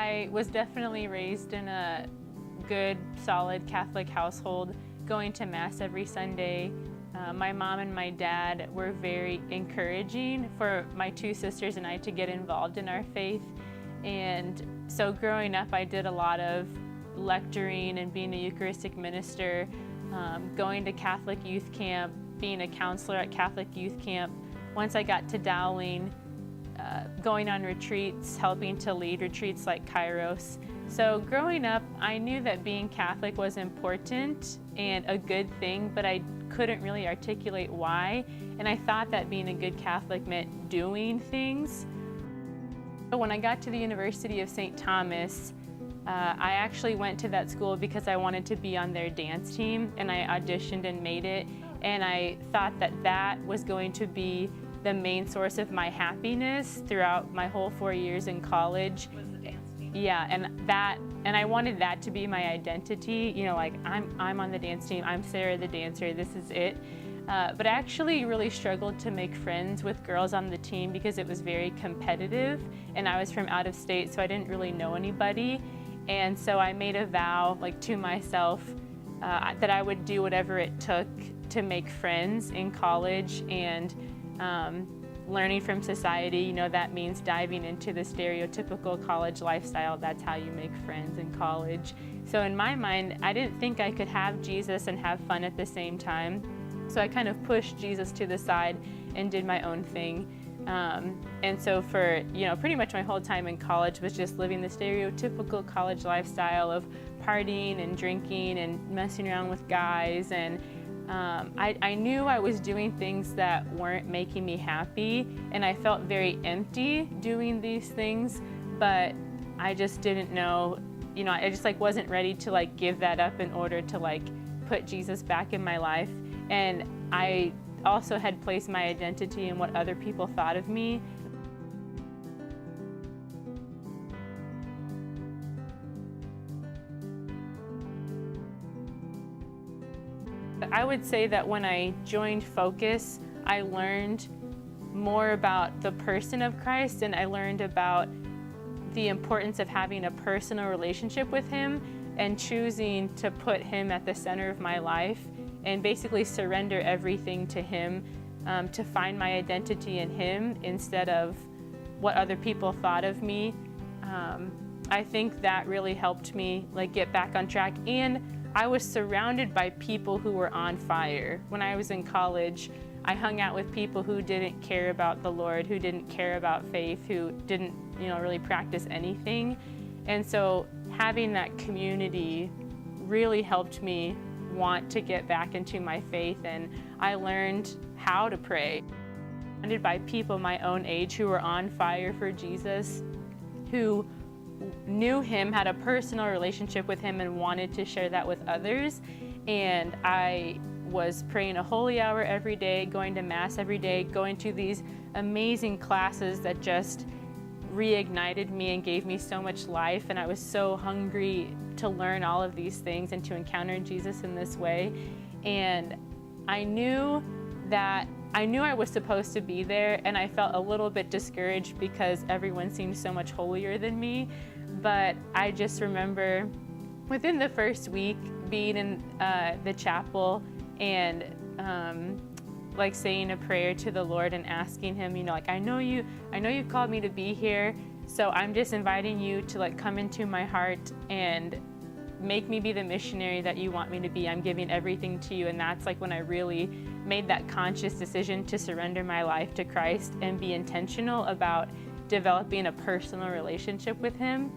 I was definitely raised in a good, solid Catholic household, going to Mass every Sunday. My mom and my dad were very encouraging for my two sisters and I to get involved in our faith. And so growing up, I did a lot of lecturing and being a Eucharistic minister, going to Catholic youth camp, being a counselor at Catholic youth camp. Once I got to Dowling, going on retreats, helping to lead retreats like Kairos. So growing up, I knew that being Catholic was important and a good thing, but I couldn't really articulate why. And I thought that being a good Catholic meant doing things. But when I got to the University of St. Thomas, I actually went to that school because I wanted to be on their dance team, and I auditioned and made it. And I thought that that was going to be the main source of my happiness throughout my whole 4 years in college. Was the dance team? Yeah, and I wanted that to be my identity. You know, like I'm on the dance team. I'm Sarah the dancer. This is it. But I actually really struggled to make friends with girls on the team because it was very competitive, and I was from out of state, so I didn't really know anybody. And so I made a vow, like to myself, that I would do whatever it took to make friends in college. And learning from society, you know, that means diving into the stereotypical college lifestyle. That's how you make friends in college. So in my mind, I didn't think I could have Jesus and have fun at the same time. So I kind of pushed Jesus to the side and did my own thing. And so for, you know, pretty much my whole time in college was just living the stereotypical college lifestyle of partying and drinking and messing around with guys. And I knew I was doing things that weren't making me happy, and I felt very empty doing these things, but I just didn't know, you know, I just like wasn't ready to like give that up in order to like put Jesus back in my life. And I also had placed my identity in what other people thought of me. I would say that when I joined Focus, I learned more about the person of Christ, and I learned about the importance of having a personal relationship with Him and choosing to put Him at the center of my life and basically surrender everything to Him, to find my identity in Him instead of what other people thought of me. I think that really helped me like get back on track, and I was surrounded by people who were on fire. When I was in college, I hung out with people who didn't care about the Lord, who didn't care about faith, who didn't, you know, really practice anything. And so having that community really helped me want to get back into my faith, and I learned how to pray. Surrounded by people my own age who were on fire for Jesus, who knew Him, had a personal relationship with Him, and wanted to share that with others. And I was praying a holy hour every day, going to Mass every day, going to these amazing classes that just reignited me and gave me so much life. And I was so hungry to learn all of these things and to encounter Jesus in this way. And I knew I was supposed to be there, and I felt a little bit discouraged because everyone seemed so much holier than me. But I just remember within the first week being in the chapel and like saying a prayer to the Lord and asking Him, you know, like, I know you called me to be here, so I'm just inviting you to like come into my heart and make me be the missionary that you want me to be. I'm giving everything to you. And that's like when I really made that conscious decision to surrender my life to Christ and be intentional about developing a personal relationship with Him.